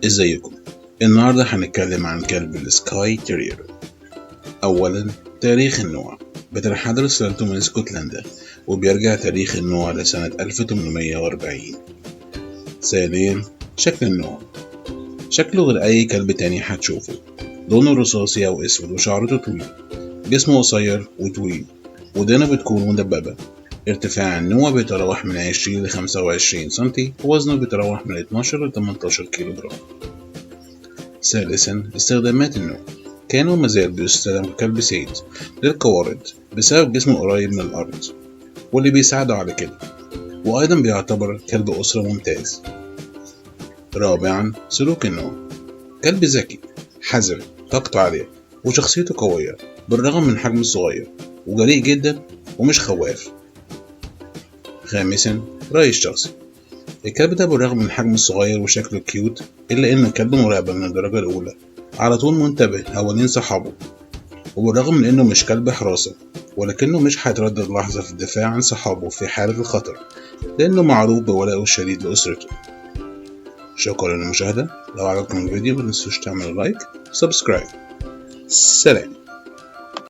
ازيكم؟ النهاردة هنتكلم عن كلب السكاي تيرير. أولا، تاريخ النوع. بتنحدر رسالته من اسكتلندا، وبيرجع تاريخ النوع لسنة 1840. ثانيا، شكل النوع. شكله غير أي كلب تاني هتشوفه، لونه رصاصي أو أسود وشعرته طويل، جسمه قصير وطويل، ودانه بتكون مدببة. ارتفاع النوع بيتراوح من 20 ل 25 سنتي، ووزنه بيتراوح من 12 ل 18 كيلو جرام. ثالثا، استخدامات النوع. كان وما زال بيستخدم ككلب صيد للقوارض بسبب جسمه قريب من الأرض واللي بيساعده على كده، وأيضا بيعتبر كلب أسرة ممتاز. رابعا، سلوك النوع. كلب ذكي، حذر، طاقته عالية، وشخصيته قوية بالرغم من حجمه الصغير، وجريء جدا ومش خواف. خامسا، رأيي الشخصي. الكلب ده بالرغم من حجمه الصغير وشكله كيوت، إلا إنه كلب مراقبة من الدرجة الأولى، على طول منتبه حوالين صحابه. وبالرغم من إنه مش كلب حراسة، ولكنه مش هيتردد لحظة في الدفاع عن صحابه في حالة الخطر، لأنه معروف بولائه الشديد لأسرته. شكرا للمشاهدة. لو عجبكم الفيديو متنسوش تعملوا لايك وسبسكرايب. سلام.